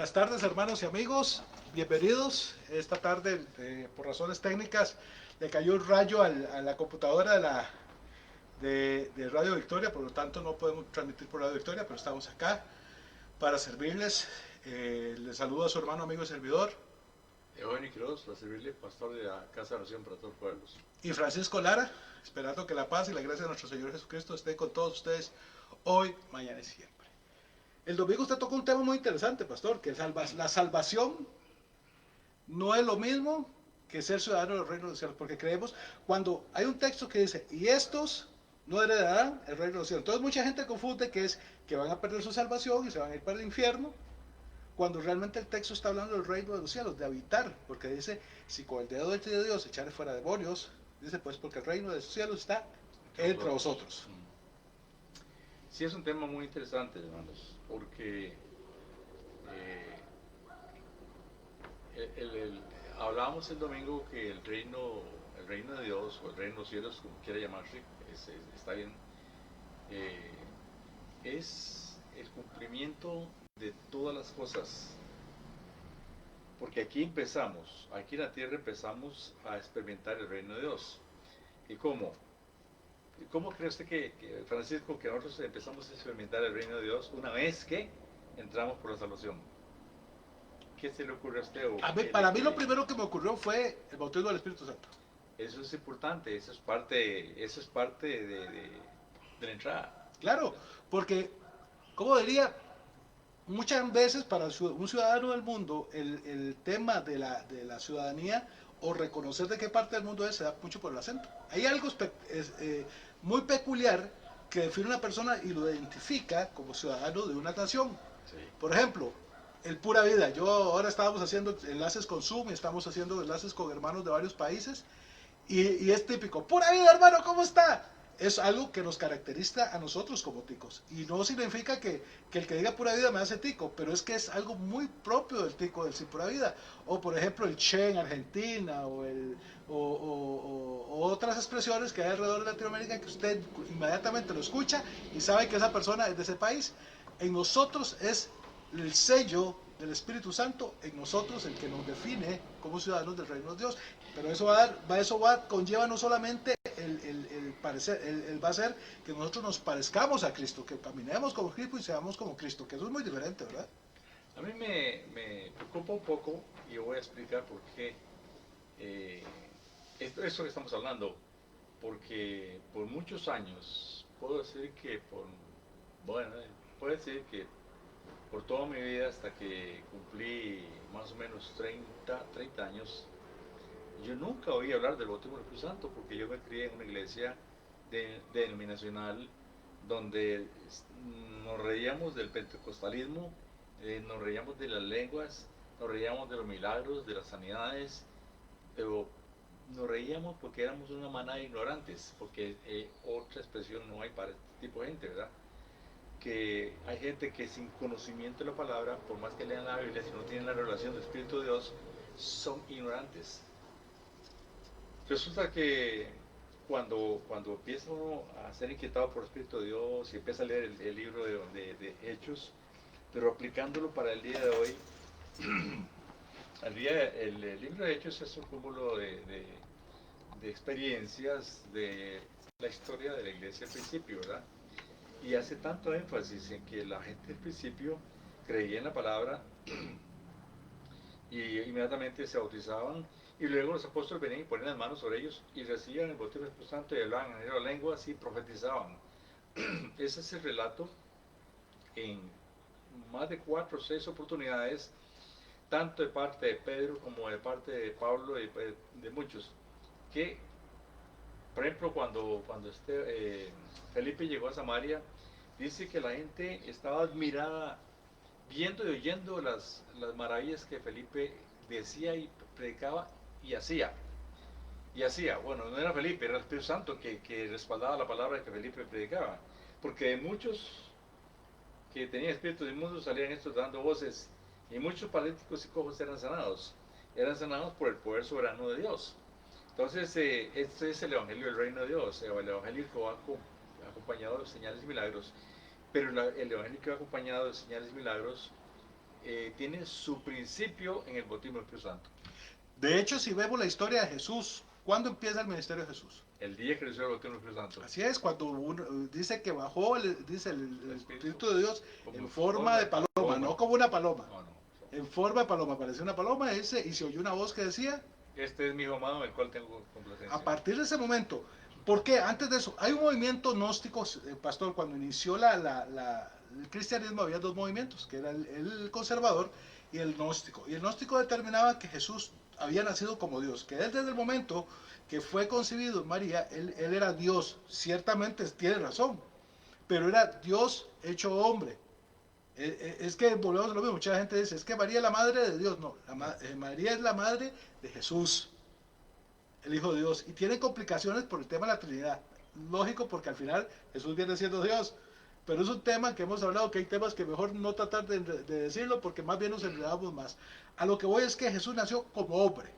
Buenas tardes, hermanos y amigos. Bienvenidos. Esta tarde, por razones técnicas, le cayó un rayo a la computadora de Radio Victoria, por lo tanto no podemos transmitir por Radio Victoria, pero estamos acá para servirles. Les saludo a su hermano, amigo y servidor. Eugenio Quiroz, para servirle, pastor de la Casa de Oración para todos los pueblos. Y Francisco Lara, esperando que la paz y la gracia de nuestro Señor Jesucristo esté con todos ustedes hoy, mañana y siempre. El domingo usted tocó un tema muy interesante, pastor, que la salvación no es lo mismo que ser ciudadano del reino de los cielos, porque creemos, cuando hay un texto que dice, y estos no heredarán el reino de los cielos. Entonces mucha gente confunde que es que van a perder su salvación y se van a ir para el infierno, cuando realmente el texto está hablando del reino de los cielos, de habitar, porque dice, si con el dedo de Dios echaré fuera demonios, dice pues porque el reino de los cielos está entre vosotros. Sí, es un tema muy interesante, hermanos, porque hablábamos el domingo que el reino de Dios, o el reino de los cielos, como quiera llamarse, está bien, es el cumplimiento de todas las cosas. Porque aquí en la tierra empezamos a experimentar el reino de Dios. ¿Y cómo? ¿Cómo cree usted Francisco, que nosotros empezamos a experimentar el reino de Dios una vez que entramos por la salvación? ¿Qué se le ocurre a usted? Para mí lo primero que me ocurrió fue el bautismo del Espíritu Santo. Eso es importante, eso es parte de la entrada. Claro, porque, como diría, muchas veces para un ciudadano del mundo el tema de la ciudadanía o reconocer de qué parte del mundo es se da mucho por el acento. Hay algo muy peculiar que define una persona y lo identifica como ciudadano de una nación. Sí. Por ejemplo, el Pura Vida. Yo ahora estábamos haciendo enlaces con Zoom y estamos haciendo enlaces con hermanos de varios países y es típico. Pura Vida, hermano, ¿cómo está? Es algo que nos caracteriza a nosotros como ticos. Y no significa que el que diga pura vida me hace tico, pero es que es algo muy propio del tico del sin pura vida. O por ejemplo el che en Argentina, o otras expresiones que hay alrededor de Latinoamérica que usted inmediatamente lo escucha y sabe que esa persona es de ese país. En nosotros es el sello del Espíritu Santo en nosotros el que nos define como ciudadanos del reino de Dios. Pero eso conlleva no solamente va a ser que nosotros nos parezcamos a Cristo, que caminemos como Cristo y seamos como Cristo, que eso es muy diferente, ¿verdad? A mí me preocupa un poco, y voy a explicar por qué esto que estamos hablando, porque por muchos años, puedo decir que por toda mi vida, hasta que cumplí más o menos 30 años, yo nunca oí hablar del bautismo del Espíritu Santo, porque yo me crié en una iglesia denominacional donde nos reíamos del pentecostalismo, nos reíamos de las lenguas, nos reíamos de los milagros, de las sanidades, pero nos reíamos porque éramos una manada de ignorantes, porque otra expresión no hay para este tipo de gente, ¿verdad? Que hay gente que sin conocimiento de la palabra, por más que lean la Biblia, si no tienen la revelación del Espíritu de Dios, son ignorantes. Resulta que cuando empieza uno a ser inquietado por el Espíritu de Dios y empieza a leer el libro de Hechos, pero aplicándolo para el día de hoy, el libro de Hechos es un cúmulo de experiencias de la historia de la iglesia al principio, ¿verdad? Y hace tanto énfasis en que la gente al principio creía en la palabra y inmediatamente se bautizaban, y luego los apóstoles venían y ponían las manos sobre ellos y recibían el bautismo del Espíritu Santo y hablaban en las lenguas y profetizaban. Ese es el relato en más de 4 o 6 oportunidades, tanto de parte de Pedro como de parte de Pablo y de muchos, que por ejemplo cuando Felipe llegó a Samaria, dice que la gente estaba admirada viendo y oyendo las maravillas que Felipe decía y predicaba y hacía. Bueno, no era Felipe, era el Espíritu Santo que respaldaba la palabra que Felipe predicaba. Porque de muchos que tenían espíritus inmundos salían estos dando voces, y muchos paralíticos y cojos eran sanados. Eran sanados por el poder soberano de Dios. Entonces, este es el Evangelio del Reino de Dios, el Evangelio que va acompañado de señales y milagros. Pero el Evangelio que va acompañado de señales y milagros tiene su principio en el bautismo del Espíritu Santo. De hecho, si vemos la historia de Jesús, ¿cuándo empieza el ministerio de Jesús? El día que recibió el bautismo del Espíritu Santo. Así es, cuando dice que bajó, dice el Espíritu de Dios Como en forma de paloma, no como una paloma, No, no. en forma de paloma, parecía una paloma, y se oyó una voz que decía, Este es mi hijo amado en el cual tengo complacencia. a partir de ese momento, ¿por qué? Antes de eso, hay un movimiento gnóstico, pastor, cuando inició el cristianismo había dos movimientos, que era el conservador y el gnóstico. Y el gnóstico determinaba que Jesús había nacido como Dios, que él desde el momento que fue concebido en María, él era Dios, ciertamente tiene razón, pero era Dios hecho hombre. Es que volvemos a lo mismo, mucha gente dice, es que María es la madre de Dios, no, María es la madre de Jesús, el Hijo de Dios, y tiene complicaciones por el tema de la Trinidad, lógico, porque al final Jesús viene siendo Dios, pero es un tema que hemos hablado, que hay temas que mejor no tratar de decirlo, porque más bien nos enredamos más. A lo que voy es que Jesús nació como hombre,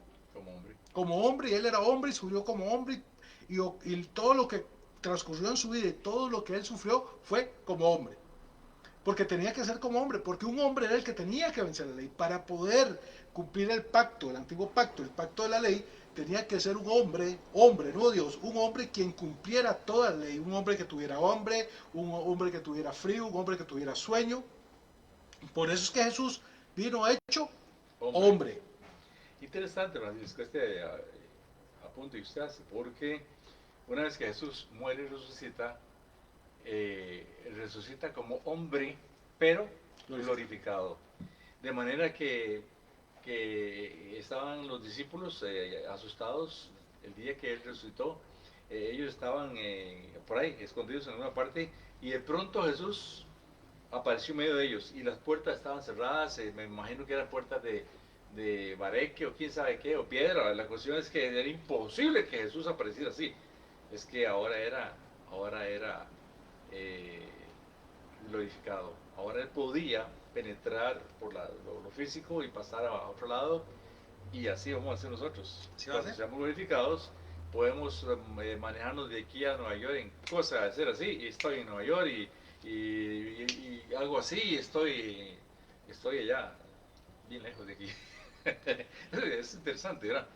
y él era hombre y subió como hombre, y todo lo que transcurrió en su vida y todo lo que él sufrió fue como hombre, porque tenía que ser como hombre, porque un hombre era el que tenía que vencer la ley. Para poder cumplir el pacto, el antiguo pacto, el pacto de la ley, tenía que ser un hombre, no Dios, un hombre quien cumpliera toda la ley, un hombre que tuviera hambre, un hombre que tuviera frío, un hombre que tuviera sueño. Por eso es que Jesús vino hecho hombre. Interesante, Francisco, apunte que usted hace, porque una vez que Jesús muere y resucita como hombre, pero glorificado. De manera que estaban los discípulos asustados el día que él resucitó. Ellos estaban por ahí, escondidos en una parte, y de pronto Jesús apareció en medio de ellos, y las puertas estaban cerradas, me imagino que eran puertas de bareque o quién sabe qué, o piedra. La cuestión es que era imposible que Jesús apareciera así. Es que ahora era glorificado. Ahora él podía penetrar por lo físico y pasar a otro lado, y así vamos a hacer nosotros. ¿Sí Cuando seamos glorificados, podemos manejarnos de aquí a Nueva York en cosas de hacer así, y estoy en Nueva York y algo así, y estoy allá, bien lejos de aquí. Es interesante, ¿verdad?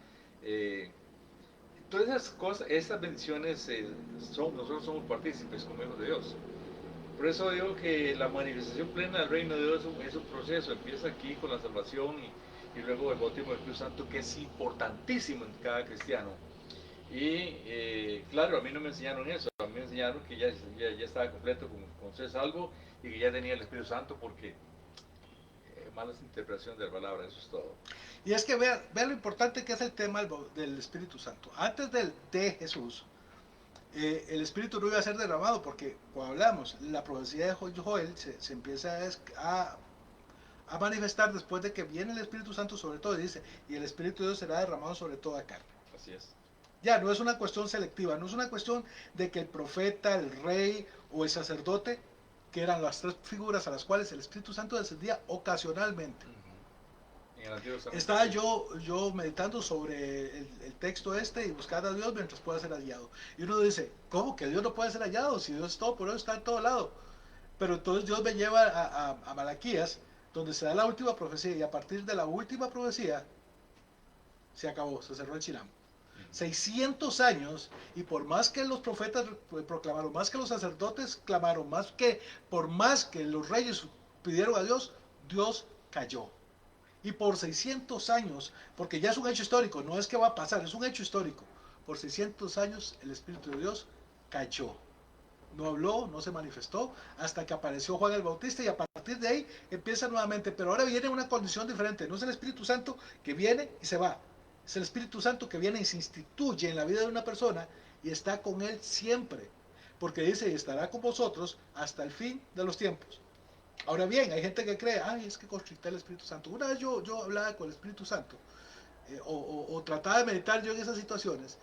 Todas esas cosas, esas bendiciones, nosotros somos partícipes como hijos de Dios. Por eso digo que la manifestación plena del reino de Dios es un proceso, empieza aquí con la salvación y luego el bautismo del Espíritu Santo, que es importantísimo en cada cristiano. Y claro, a mí no me enseñaron eso, a mí me enseñaron que ya estaba completo con ser salvo y que ya tenía el Espíritu Santo, porque malas interpretaciones de la palabra, eso es todo. Y es que vean lo importante que es el tema del Espíritu Santo. Antes de Jesús, el Espíritu no iba a ser derramado, porque cuando hablamos, la profecía de Joel se empieza a manifestar después de que viene el Espíritu Santo sobre todo, y dice, y el Espíritu de Dios será derramado sobre toda carne. Así es. Ya, no es una cuestión selectiva, no es una cuestión de que el profeta, el rey o el sacerdote, que eran las tres figuras a las cuales el Espíritu Santo descendía ocasionalmente. Estaba yo meditando sobre el texto y buscar a Dios mientras pueda ser hallado. Y uno dice, ¿cómo que Dios no puede ser hallado? Si Dios es todo, por eso está en todo lado. Pero entonces Dios me lleva a Malaquías, donde se da la última profecía, y a partir de la última profecía se acabó, se cerró el Chiram. 600 años, y por más que los profetas proclamaron, más que los sacerdotes clamaron, por más que los reyes pidieron a Dios, Dios cayó. Y por 600 años, porque ya es un hecho histórico, no es que va a pasar, es un hecho histórico, por 600 años el Espíritu de Dios cayó. No habló, no se manifestó, hasta que apareció Juan el Bautista, y a partir de ahí empieza nuevamente. Pero ahora viene una condición diferente, no es el Espíritu Santo que viene y se va, es el Espíritu Santo que viene y se instituye en la vida de una persona y está con él siempre, porque dice, y estará con vosotros hasta el fin de los tiempos. Ahora bien, hay gente que cree, es que constricta el Espíritu Santo. Una vez yo hablaba con el Espíritu Santo, o trataba de meditar yo en esas situaciones,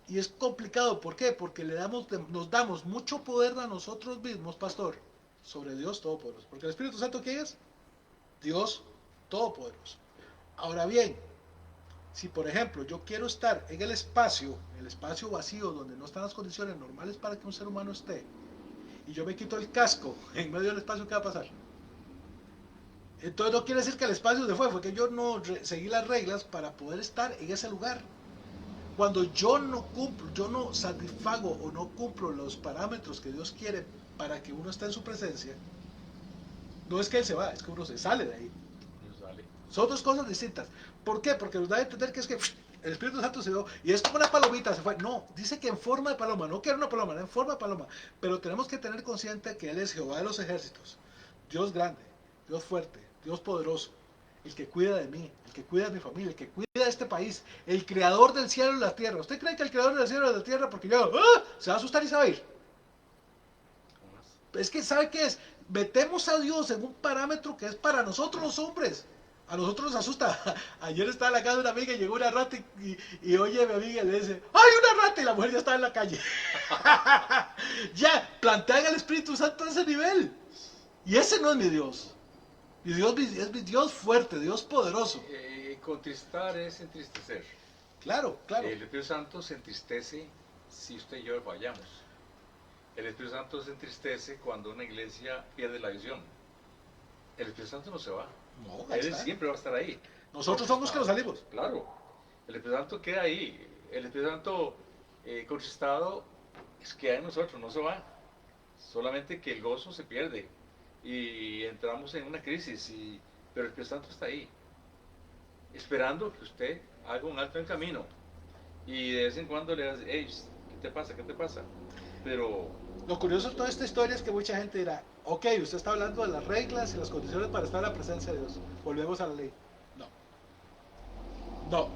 y es complicado. ¿Por qué? Porque nos damos mucho poder a nosotros mismos, pastor, sobre Dios Todopoderoso. Porque el Espíritu Santo, ¿quién es? Dios Todopoderoso. Ahora bien, si por ejemplo yo quiero estar en el espacio vacío, donde no están las condiciones normales para que un ser humano esté, y yo me quito el casco en medio del espacio, ¿qué va a pasar? Entonces no quiere decir que el espacio se fue que yo no seguí las reglas para poder estar en ese lugar. Cuando yo no cumplo, yo no satisfago o no cumplo los parámetros que Dios quiere para que uno esté en su presencia, no es que Él se va, es que uno se sale de ahí. Nos sale. Son dos cosas distintas. ¿Por qué? Porque nos da a entender que es que el Espíritu Santo se dio y es como una palomita, se fue. No, dice que en forma de paloma, no que era una paloma, era en forma de paloma. Pero tenemos que tener consciente que Él es Jehová de los ejércitos, Dios grande, Dios fuerte, Dios poderoso, el que cuida de mí, el que cuida de mi familia, el que cuida de este país, el creador del cielo y la tierra. ¿Usted cree que el creador del cielo y de la tierra, porque yo, se va a asustar y se va a ir? Es que, ¿sabe qué es? Metemos a Dios en un parámetro que es para nosotros los hombres. A nosotros nos asusta. Ayer estaba en la casa de una amiga y llegó una rata y oye a mi amiga y le dice, ¡ay, una rata! Y la mujer ya estaba en la calle. Ya, plantean al Espíritu Santo a ese nivel. Y ese no es mi Dios. Mi Dios es mi Dios fuerte, Dios poderoso. Contristar es entristecer. Claro, claro. El Espíritu Santo se entristece si usted y yo fallamos. El Espíritu Santo se entristece cuando una iglesia pierde la visión. El Espíritu Santo no se va. No, Él siempre va a estar ahí. Nosotros somos los que nos salimos. Claro. El Espíritu Santo queda ahí. El Espíritu Santo contristado queda en nosotros, no se va. Solamente que el gozo se pierde y entramos en una crisis. Pero el Espíritu Santo está ahí, esperando que usted haga un alto en camino. Y de vez en cuando le hace, hey, ¿qué te pasa? ¿Qué te pasa? Pero lo curioso de toda esta historia es que mucha gente dirá, ok, usted está hablando de las reglas y las condiciones para estar en la presencia de Dios. Volvemos a la ley. No. No.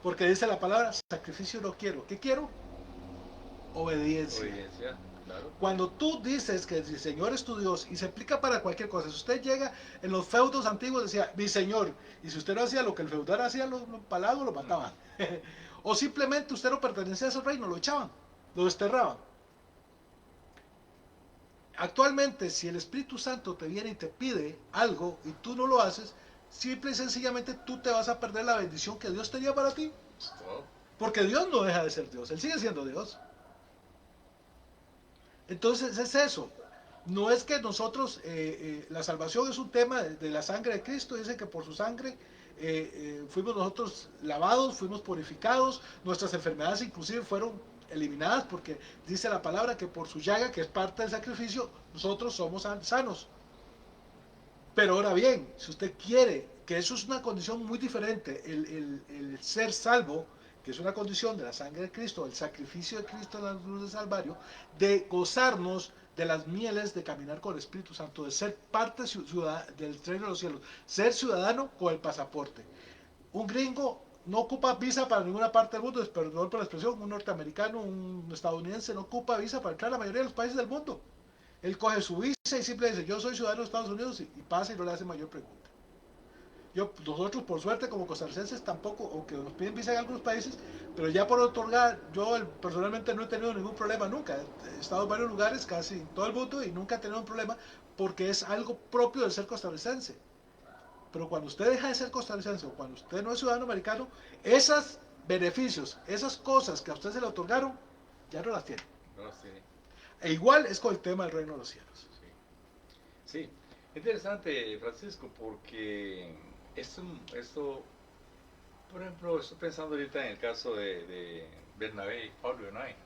Porque dice la palabra, sacrificio no quiero. ¿Qué quiero? Obediencia. Obediencia, claro. Cuando tú dices que el Señor es tu Dios y se aplica para cualquier cosa, si usted llega en los feudos antiguos decía, mi Señor, y si usted no hacía lo que el feudal hacía, los palagos lo mataban. O simplemente usted no pertenecía a ese reino, lo echaban, lo desterraban. Actualmente, si el Espíritu Santo te viene y te pide algo y tú no lo haces, simple y sencillamente tú te vas a perder la bendición que Dios tenía para ti. Porque Dios no deja de ser Dios, Él sigue siendo Dios. Entonces es eso. No es que nosotros, la salvación es un tema de la sangre de Cristo, dice que por su sangre fuimos nosotros lavados, fuimos purificados, nuestras enfermedades inclusive fueron eliminadas porque dice la palabra que por su llaga, que es parte del sacrificio, nosotros somos sanos. Pero ahora bien, si usted quiere, que eso es una condición muy diferente, el ser salvo, que es una condición de la sangre de Cristo, el sacrificio de Cristo en la cruz de Calvario, de gozarnos de las mieles de caminar con el Espíritu Santo, de ser parte del reino de los cielos, ser ciudadano con el pasaporte. Un gringo no ocupa visa para ninguna parte del mundo, perdón por la expresión, un norteamericano, un estadounidense no ocupa visa para entrar a la mayoría de los países del mundo. Él coge su visa y simplemente dice, yo soy ciudadano de Estados Unidos y pasa y no le hace mayor pregunta. Nosotros por suerte como costarricenses tampoco, aunque nos piden visa en algunos países, pero ya por otorgar, yo personalmente no he tenido ningún problema nunca. He estado en varios lugares, casi en todo el mundo, y nunca he tenido un problema porque es algo propio de ser costarricense. Pero cuando usted deja de ser costarricense o cuando usted no es ciudadano americano, esos beneficios, esas cosas que a usted se le otorgaron, ya no las tiene. No las tiene. E igual es con el tema del reino de los cielos. Sí. Interesante, Francisco, porque esto, por ejemplo, estoy pensando ahorita en el caso de Bernabé, Pablo y Onay.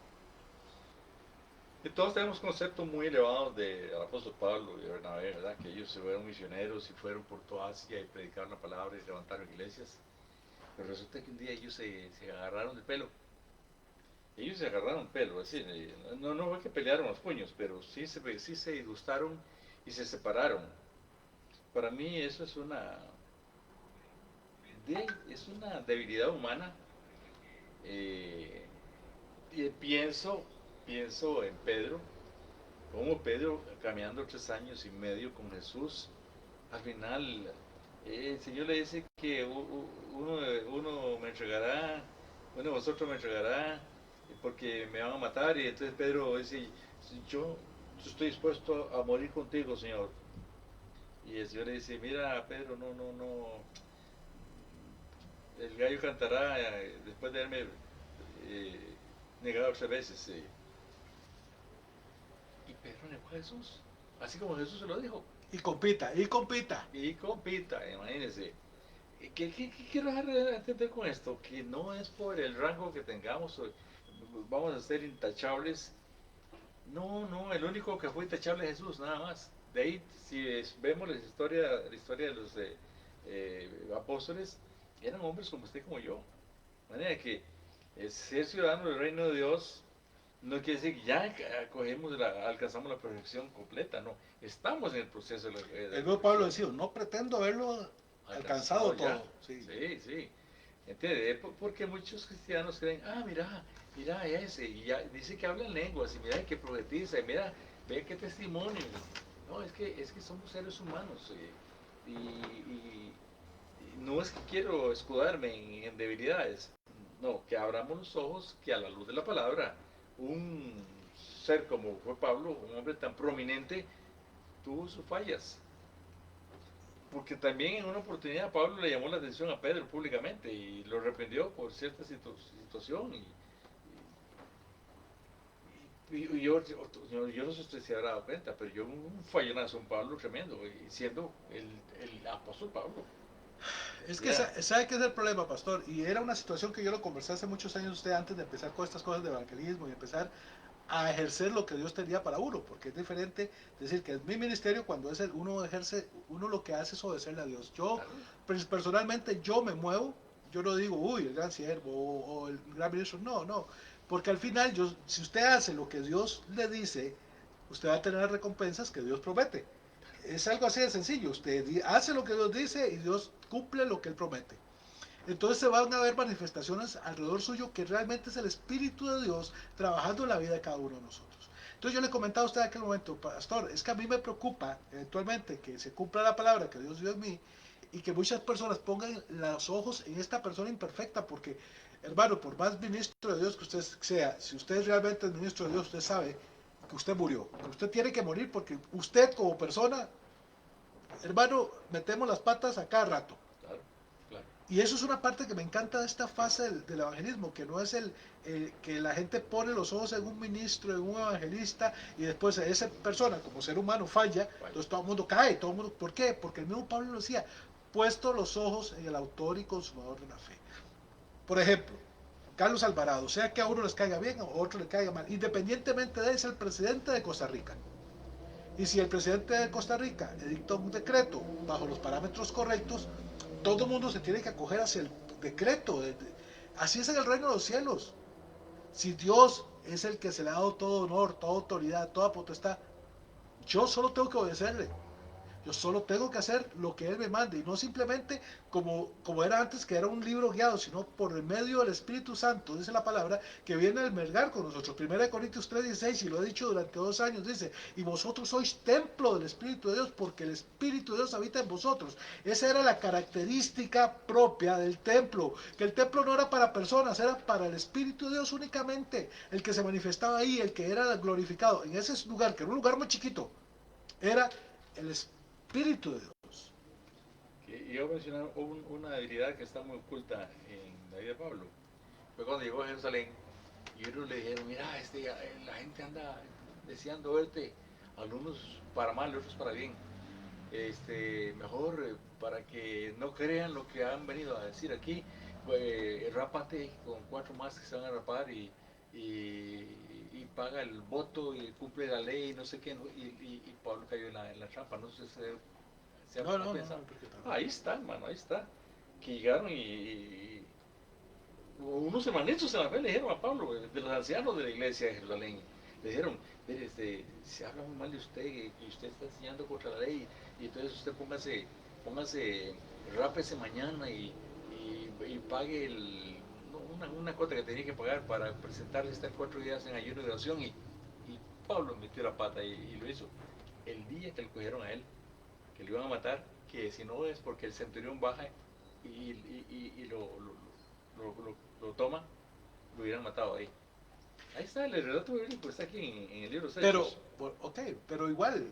Y todos tenemos conceptos muy elevados del apóstol Pablo y de Bernabé, ¿verdad? Que ellos se fueron misioneros y fueron por toda Asia y predicaron la palabra y levantaron iglesias. Pero resulta que un día ellos se agarraron de pelo. Ellos se agarraron pelo, es decir, no fue que pelearon los puños, pero sí se disgustaron y se separaron. Para mí eso es una debilidad humana. Y pienso en Pedro, como Pedro caminando 3 años y medio con Jesús, al final el Señor le dice que uno me entregará, uno de vosotros me entregará porque me van a matar, y entonces Pedro dice, yo estoy dispuesto a morir contigo, Señor. Y el Señor le dice, mira Pedro, no, el gallo cantará después de haberme negado 3 veces. Y Pedro negó a Jesús, así como Jesús se lo dijo. Y compita, y compita. Y compita, imagínense. ¿Qué quiero dejar de entender con esto? Que no es por el rango que tengamos, vamos a ser intachables. No, no, el único que fue intachable es Jesús, nada más. De ahí, si vemos la historia de los apóstoles, eran hombres como usted, como yo. De manera que ser ciudadano del reino de Dios no quiere decir que ya alcanzamos la perfección completa, no. Estamos en el proceso de El la mismo Pablo perfección. decía, no pretendo haberlo alcanzado Ya. todo. Sí. Sí, sí. ¿Entiende? Porque muchos cristianos creen, mira ese, y ya dice que hablan lenguas, y mira que profetiza, y mira, ve qué testimonio. No, es que somos seres humanos, y no es que quiero escudarme en debilidades, no, que abramos los ojos, que a la luz de la palabra, un ser como fue Pablo, un hombre tan prominente, tuvo sus fallas. Porque también en una oportunidad Pablo le llamó la atención a Pedro públicamente y lo reprendió por cierta situación. Y yo no sé si usted se habrá dado cuenta, pero yo un fallonazo en Pablo tremendo, y siendo el apóstol Pablo. Es que, Ya, ¿sabe qué es el problema, pastor? Y era una situación que yo lo conversé hace muchos años usted antes de empezar con estas cosas de evangelismo y empezar a ejercer lo que Dios tenía para uno, porque es diferente decir que es mi ministerio cuando es uno ejerce, uno lo que hace es obedecerle a Dios. Yo, claro, personalmente, yo me muevo, yo no digo, uy, el gran siervo o el gran ministro, no, no, porque al final, si usted hace lo que Dios le dice, usted va a tener las recompensas que Dios promete. Es algo así de sencillo, usted hace lo que Dios dice y Dios cumple lo que Él promete. Entonces se van a ver manifestaciones alrededor suyo que realmente es el Espíritu de Dios trabajando en la vida de cada uno de nosotros. Entonces yo le comentaba a usted en aquel momento, pastor, es que a mí me preocupa eventualmente que se cumpla la palabra que Dios dio en mí y que muchas personas pongan los ojos en esta persona imperfecta, porque, hermano, por más ministro de Dios que usted sea, si usted realmente es ministro de Dios, usted sabe que usted murió, que usted tiene que morir porque usted como persona, hermano, metemos las patas a cada rato. claro, claro. Y eso es una parte que me encanta de esta fase del evangelismo, que no es que la gente pone los ojos en un ministro, en un evangelista, y después esa persona como ser humano falla, Vale. entonces todo el mundo cae, todo el mundo, ¿por qué? Porque el mismo Pablo lo decía, puesto los ojos en el autor y consumador de la fe. Por ejemplo, Carlos Alvarado, sea que a uno les caiga bien o a otro le caiga mal, independientemente de él, es el presidente de Costa Rica. Y si el presidente de Costa Rica edicta un decreto bajo los parámetros correctos, todo el mundo se tiene que acoger hacia el decreto. Así es en el reino de los cielos. Si Dios es el que se le ha dado todo honor, toda autoridad, toda potestad, yo solo tengo que obedecerle. Yo solo tengo que hacer lo que Él me mande y no simplemente como era antes, que era un libro guiado, sino por el medio del Espíritu Santo, dice la palabra, que viene a albergar con nosotros. 1 Corintios 3:16, y lo he dicho durante 2 años, dice, y vosotros sois templo del Espíritu de Dios, porque el Espíritu de Dios habita en vosotros. Esa era la característica propia del templo, que el templo no era para personas, era para el Espíritu de Dios únicamente, el que se manifestaba ahí, el que era glorificado. En ese lugar, que era un lugar muy chiquito, era el Espíritu de Dios. Y yo mencionaba una debilidad que está muy oculta en la vida de Pablo. Fue cuando llegó a Jerusalén y ellos le dijeron, mira, la gente anda deseando verte, algunos para mal, otros para bien. Mejor para que no crean lo que han venido a decir aquí, rápate con 4 más que se van a rapar y paga el voto y cumple la ley y no sé qué, ¿no? Y Pablo cayó en la trampa, no sé si se ha pensado. Ahí está, hermano, ahí está. Que llegaron y unos hermanitos en la fe le dijeron a Pablo, de los ancianos de la iglesia de Jerusalén, le dijeron, mire, se habla muy mal de usted y usted está enseñando contra la ley, y entonces usted póngase, rápese mañana y pague una cuota que tenía que pagar para presentarle estas 4 días en ayuno de oración, y Pablo metió la pata y lo hizo. El día que le cogieron a él, que lo iban a matar, que si no es porque el centurión baja y lo toma, lo hubieran matado ahí. Ahí está, el relato bíblico está aquí en el libro de Hechos. Pero igual,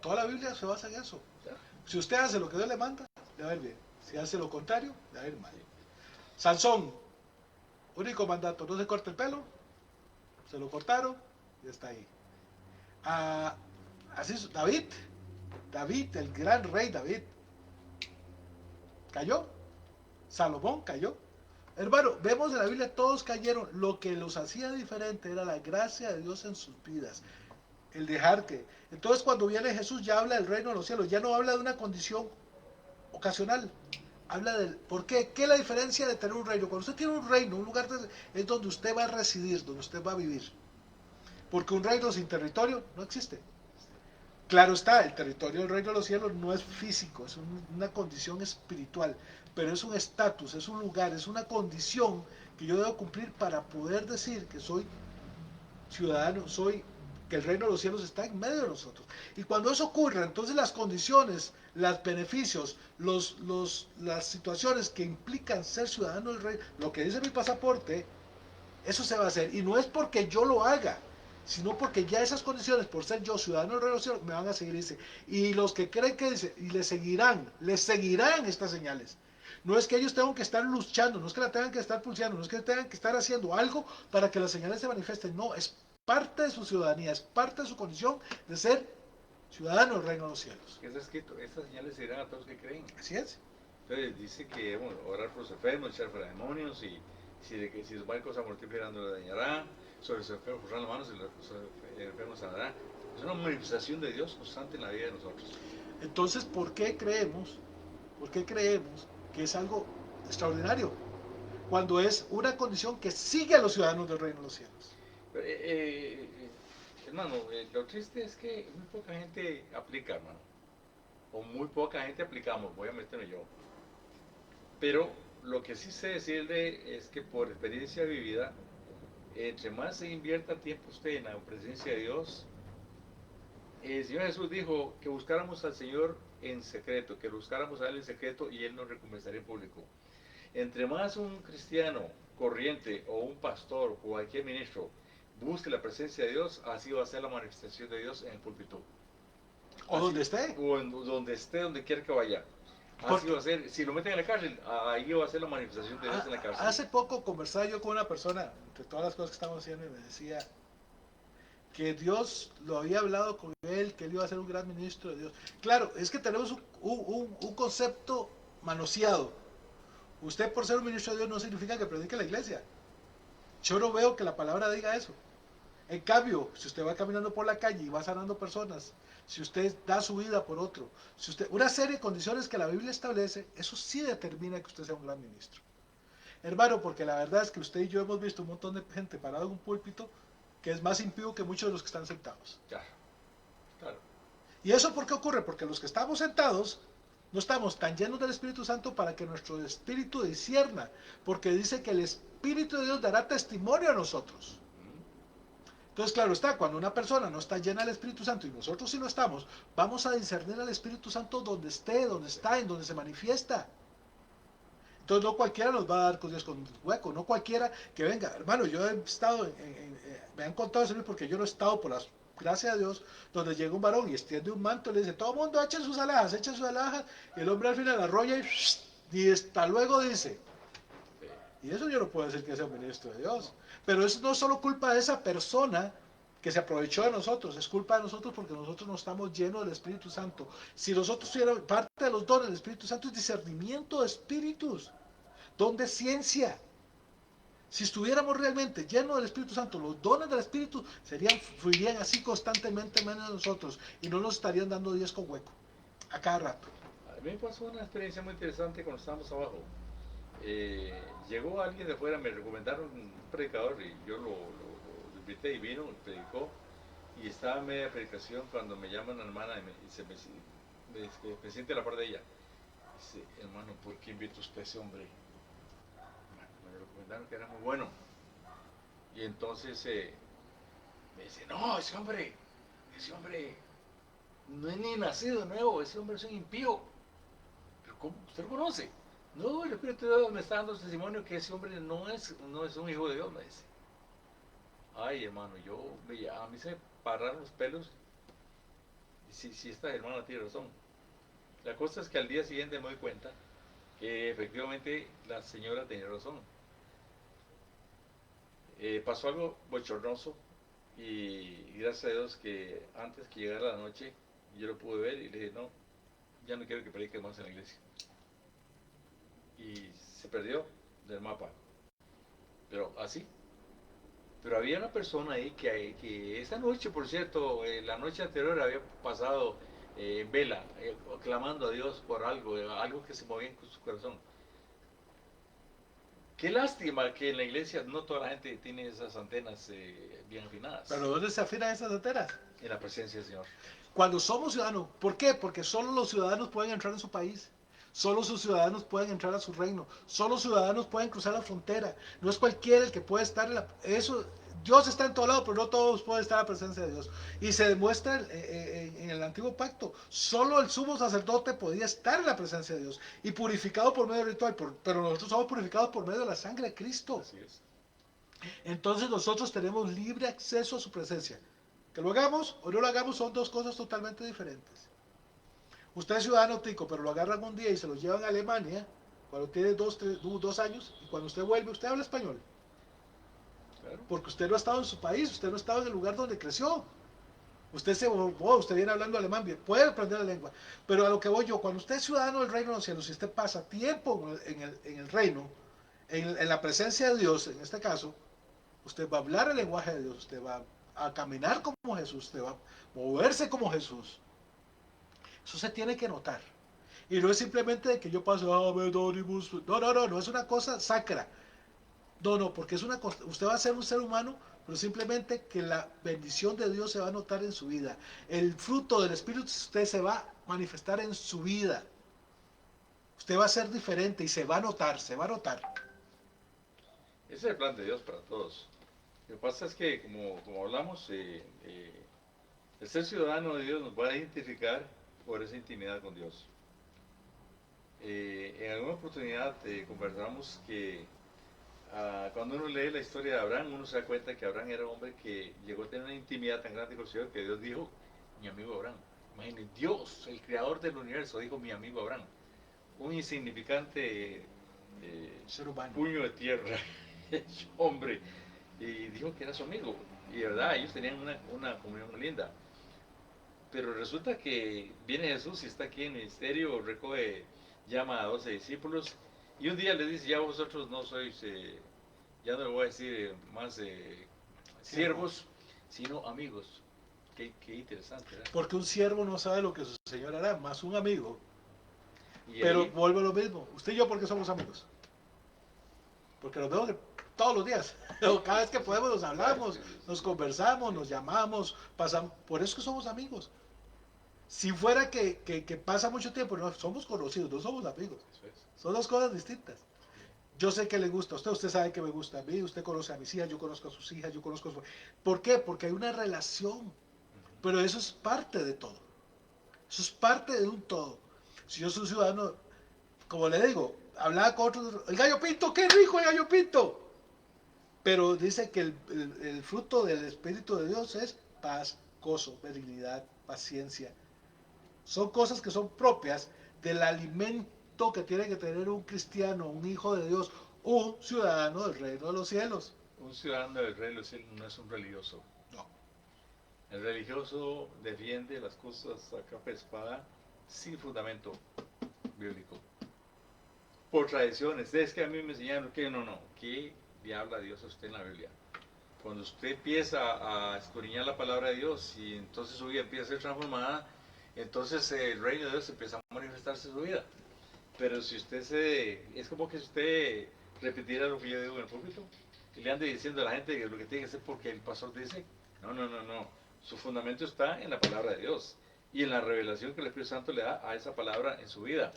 toda la Biblia se basa en eso. Claro. Si usted hace lo que Dios le manda, le va a ir bien. Si hace lo contrario, le va a ir mal. Sansón, único mandato, no se corte el pelo, se lo cortaron y está ahí. Así David David, el gran rey David, cayó. Salomón cayó. Hermano, vemos en la Biblia, todos cayeron. Lo que los hacía diferente era la gracia de Dios en sus vidas. El dejar que. Entonces, cuando viene Jesús, ya habla del reino de los cielos. Ya no habla de una condición ocasional. Habla del. ¿Por qué? ¿Qué es la diferencia de tener un reino? Cuando usted tiene un reino, un lugar es donde usted va a residir, donde usted va a vivir. Porque un reino sin territorio no existe. Claro está, el territorio del reino de los cielos no es físico, es una condición espiritual, pero es un estatus, es un lugar, es una condición que yo debo cumplir para poder decir que soy ciudadano, que el reino de los cielos está en medio de nosotros. Y cuando eso ocurre, entonces las condiciones, los beneficios, las situaciones que implican ser ciudadano del reino, lo que dice mi pasaporte, eso se va a hacer. Y no es porque yo lo haga, sino porque ya esas condiciones, por ser yo ciudadano del reino de los cielos, me van a seguir. Dice. Y los que creen que dice, y les seguirán estas señales. No es que ellos tengan que estar luchando, no es que la tengan que estar pulseando, no es que tengan que estar haciendo algo para que las señales se manifiesten. No, es parte de su ciudadanía, es parte de su condición de ser ciudadano del reino de los cielos. ¿Qué está escrito? Estas señales se irán a todos los que creen. Así es. Entonces dice que debemos orar por los enfermos, echar fuera demonios, y si los barcos a mortificar no le dañará, sobre los enfermos pondrán las manos y los enfermos sanarán. Es una manifestación de Dios constante en la vida de nosotros. Entonces, ¿por qué creemos que es algo extraordinario? Cuando es una condición que sigue a los ciudadanos del reino de los cielos. Hermano, lo triste es que muy poca gente aplica, hermano. O muy poca gente aplicamos, voy a meterme yo. Pero lo que sí sé decirle es que por experiencia vivida, entre más se invierta tiempo usted en la presencia de Dios, el Señor Jesús dijo que buscáramos al Señor en secreto, que lo buscáramos a Él en secreto y Él nos recompensaría en público. Entre más un cristiano corriente o un pastor o cualquier ministro busque la presencia de Dios, así va a ser la manifestación de Dios en el púlpito. O donde esté. O donde esté, donde quiera que vaya. Así va a ser. Si lo meten en la cárcel, ahí va a ser la manifestación de Dios en la cárcel. Hace poco conversaba yo con una persona, entre todas las cosas que estamos haciendo, y me decía que Dios lo había hablado con él, que él iba a ser un gran ministro de Dios. Claro, es que tenemos un concepto manoseado. Usted por ser un ministro de Dios no significa que predique la iglesia. Yo no veo que la palabra diga eso. En cambio, si usted va caminando por la calle y va sanando personas, si usted da su vida por otro, si usted, una serie de condiciones que la Biblia establece, eso sí determina que usted sea un gran ministro. Hermano, porque la verdad es que usted y yo hemos visto un montón de gente parada en un púlpito que es más impío que muchos de los que están sentados. Claro. ¿Y eso por qué ocurre? Porque los que estamos sentados no estamos tan llenos del Espíritu Santo para que nuestro espíritu discierna, porque dice que el Espíritu de Dios dará testimonio a nosotros. Entonces, claro está, cuando una persona no está llena del Espíritu Santo y nosotros sí lo estamos, vamos a discernir al Espíritu Santo donde esté, donde está, en donde se manifiesta. Entonces no cualquiera nos va a dar con Dios con hueco, no cualquiera que venga. Hermano, yo he estado, me han contado eso porque yo no he estado por las gracias a Dios, donde llega un varón y extiende un manto y le dice, todo el mundo echen sus alhajas, y el hombre al final arrolla y hasta luego dice. Y eso yo no puedo decir que sea un ministro de Dios. Pero eso no es solo culpa de esa persona que se aprovechó de nosotros, es culpa de nosotros porque nosotros no estamos llenos del Espíritu Santo. Si nosotros tuviéramos parte de los dones del Espíritu Santo es discernimiento de espíritus, don de ciencia. Si estuviéramos realmente llenos del Espíritu Santo, los dones del Espíritu fluirían así constantemente en medio de nosotros y no nos estarían dando 10 con hueco a cada rato. A mí me pasó una experiencia muy interesante cuando estábamos abajo. Llegó alguien de afuera, me recomendaron un predicador y yo lo invité y vino, predicó y estaba en media predicación cuando me llama una hermana y me siente a la par de ella. Dice, hermano, ¿por qué invitó usted a ese hombre? Me recomendaron que era muy bueno. Y entonces me dice, no, ese hombre no es ni nacido de nuevo, ese hombre es un impío. ¿Pero cómo? ¿Usted lo conoce? No, el Espíritu de Dios me está dando testimonio que ese hombre no es un hijo de Dios, me dice. Ay, hermano, a mí se me pararon los pelos. Si esta hermana tiene razón. La cosa es que al día siguiente me doy cuenta que efectivamente la señora tenía razón. Pasó algo bochornoso y gracias a Dios que antes que llegara la noche Y yo lo pude ver y le dije, no, ya no quiero que prediques más en la iglesia. Y se perdió del mapa. Pero así. Pero había una persona ahí que esa noche, por cierto, la noche anterior había pasado en vela, clamando a Dios por algo, algo que se movía en su corazón. Qué lástima que en la iglesia no toda la gente tiene esas antenas bien afinadas. Pero ¿dónde se afinan esas antenas? En la presencia del Señor. Cuando somos ciudadanos. ¿Por qué? Porque solo los ciudadanos pueden entrar en su país. Solo sus ciudadanos pueden entrar a su reino. Solo los ciudadanos pueden cruzar la frontera. No es cualquiera el que puede estar en la... Eso, Dios está en todo lado, pero no todos pueden estar en la presencia de Dios. Y se demuestra en el antiguo pacto. Solo el sumo sacerdote podía estar en la presencia de Dios. Y purificado por medio del ritual. Pero nosotros somos purificados por medio de la sangre de Cristo. Así es. Entonces nosotros tenemos libre acceso a su presencia. Que lo hagamos o no lo hagamos son dos cosas totalmente diferentes. Usted es ciudadano tico, pero lo agarran un día y se lo llevan a Alemania, cuando tiene 2 años, y cuando usted vuelve, usted habla español. Claro. Porque usted no ha estado en su país, usted no ha estado en el lugar donde creció. Usted usted viene hablando alemán, bien, puede aprender la lengua. Pero a lo que voy yo, cuando usted es ciudadano del reino de los cielos, si usted pasa tiempo en el reino, en la presencia de Dios, en este caso, usted va a hablar el lenguaje de Dios, usted va a caminar como Jesús, usted va a moverse como Jesús. Eso se tiene que notar. Y no es simplemente de que yo pase, no es una cosa sacra. No, porque es una cosa, usted va a ser un ser humano, pero simplemente que la bendición de Dios se va a notar en su vida. El fruto del Espíritu usted se va a manifestar en su vida. Usted va a ser diferente y se va a notar, se va a notar. Ese es el plan de Dios para todos. Lo que pasa es que, como hablamos, el ser ciudadano de Dios nos va a identificar por esa intimidad con Dios. En alguna oportunidad conversamos que cuando uno lee la historia de Abraham, uno se da cuenta que Abraham era un hombre que llegó a tener una intimidad tan grande con el Señor que Dios dijo, mi amigo Abraham. Imagínense, Dios, el creador del universo, dijo mi amigo Abraham. Un insignificante Ser humano. puño de tierra, hombre, y dijo que era su amigo. Y de verdad, ellos tenían una comunión muy linda. Pero resulta que viene Jesús y está aquí en el ministerio, recoge, llama a 12 discípulos y un día les dice, ya vosotros no sois, ya no le voy a decir más siervos, sino amigos. Qué interesante, ¿verdad? Porque un siervo no sabe lo que su señor hará, más un amigo. Y Pero ahí, vuelvo a lo mismo. Usted y yo, ¿por qué somos amigos? Porque nos vemos todos los días. Cada vez que podemos nos hablamos, nos conversamos, nos llamamos, pasamos. Por eso que somos amigos. Si fuera que pasa mucho tiempo, no, somos conocidos, no somos amigos. eso es. Son dos cosas distintas. Yo sé que le gusta a usted sabe que me gusta a mí, usted conoce a mis hijas, yo conozco a sus hijas, yo conozco a su... ¿Por qué? Porque hay una relación. Pero eso es parte de todo. Eso es parte de un todo. Si yo soy ciudadano, como le digo, hablaba con otros, el gallo pinto, qué rico el gallo pinto. Pero dice que el fruto del Espíritu de Dios es paz, gozo, benignidad, paciencia. Son cosas que son propias del alimento que tiene que tener un cristiano, un hijo de Dios, un ciudadano del reino de los cielos. Un ciudadano del reino no es un religioso. No. El religioso defiende las cosas a capa de espada sin fundamento bíblico. Por tradiciones. Es que a mí me enseñaron que no. ¿Qué le habla Dios a usted en la Biblia? Cuando usted empieza a escudriñar la palabra de Dios y entonces su vida empieza a ser transformada, entonces el reino de Dios empieza a manifestarse en su vida. Pero si usted es como que si usted repitiera lo que yo digo en el púlpito y le ande diciendo a la gente que lo que tiene que hacer porque el pastor dice, no. Su fundamento está en la palabra de Dios y en la revelación que el Espíritu Santo le da a esa palabra en su vida.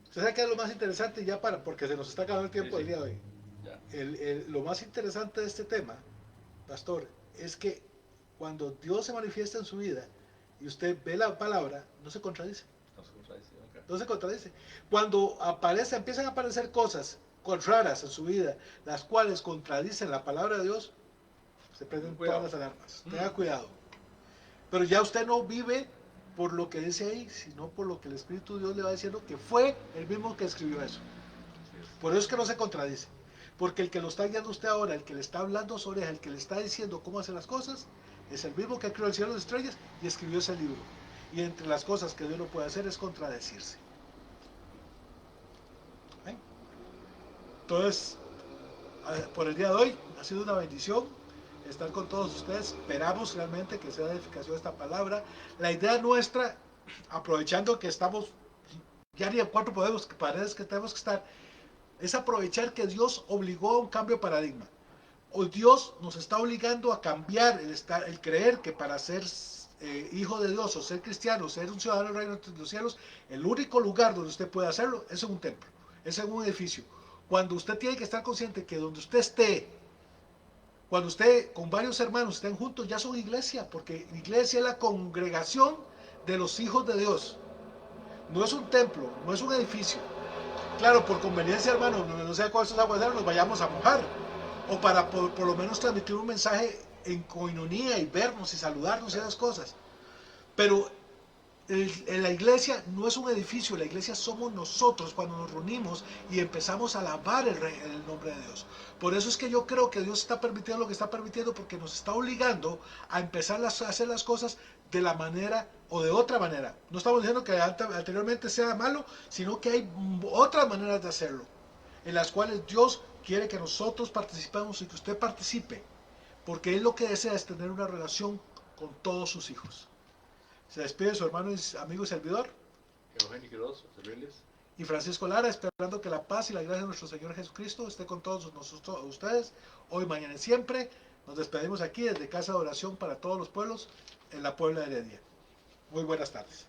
¿Usted sabe qué es lo más interesante ya porque se nos está acabando el tiempo Sí, del día de hoy? Ya. Lo más interesante de este tema, pastor, es que cuando Dios se manifiesta en su vida y usted ve la palabra, no se contradice. No se contradice nunca. No se contradice. Cuando empiezan a aparecer cosas raras en su vida, las cuales contradicen la palabra de Dios, se prenden todas las alarmas. Tenga cuidado. Pero ya usted no vive por lo que dice ahí, sino por lo que el Espíritu de Dios le va diciendo que fue el mismo que escribió eso. Por eso es que no se contradice. Porque el que lo está guiando usted ahora, el que le está hablando sobre él, el que le está diciendo cómo hacer las cosas, es el mismo que creó el cielo de estrellas y escribió ese libro. Y entre las cosas que Dios no puede hacer es contradecirse. ¿Ven? Entonces, por el día de hoy ha sido una bendición estar con todos ustedes. Esperamos realmente que sea de edificación esta palabra. La idea nuestra, aprovechando que estamos ya ni en cuatro paredes que tenemos que estar, es aprovechar que Dios obligó a un cambio de paradigma. Hoy Dios nos está obligando a cambiar el creer que para ser hijo de Dios o ser cristiano, ser un ciudadano del reino de los cielos, el único lugar donde usted puede hacerlo es en un templo, es en un edificio. Cuando usted tiene que estar consciente que donde usted esté, cuando usted con varios hermanos estén juntos, ya son iglesia, porque iglesia es la congregación de los hijos de Dios. No es un templo, no es un edificio. Claro, por conveniencia, hermano, no sea con estos aguaceros nos vayamos a mojar. O para por lo menos transmitir un mensaje en coinonía y vernos y saludarnos y esas cosas. Pero la iglesia no es un edificio, la iglesia somos nosotros cuando nos reunimos y empezamos a alabar el nombre de Dios. Por eso es que yo creo que Dios está permitiendo lo que está permitiendo, porque nos está obligando a empezar a hacer las cosas de la manera o de otra manera. No estamos diciendo que anteriormente sea malo, sino que hay otras maneras de hacerlo, en las cuales Dios quiere que nosotros participemos y que usted participe, porque Él lo que desea es tener una relación con todos sus hijos. Se despide su hermano y amigo y servidor Eugenio Quiroz, servirles. y Francisco Lara, esperando que la paz y la gracia de nuestro Señor Jesucristo esté con todos ustedes, hoy, mañana y siempre. Nos despedimos aquí desde Casa de Oración para todos los pueblos en la Puebla de Heredia. Muy buenas tardes.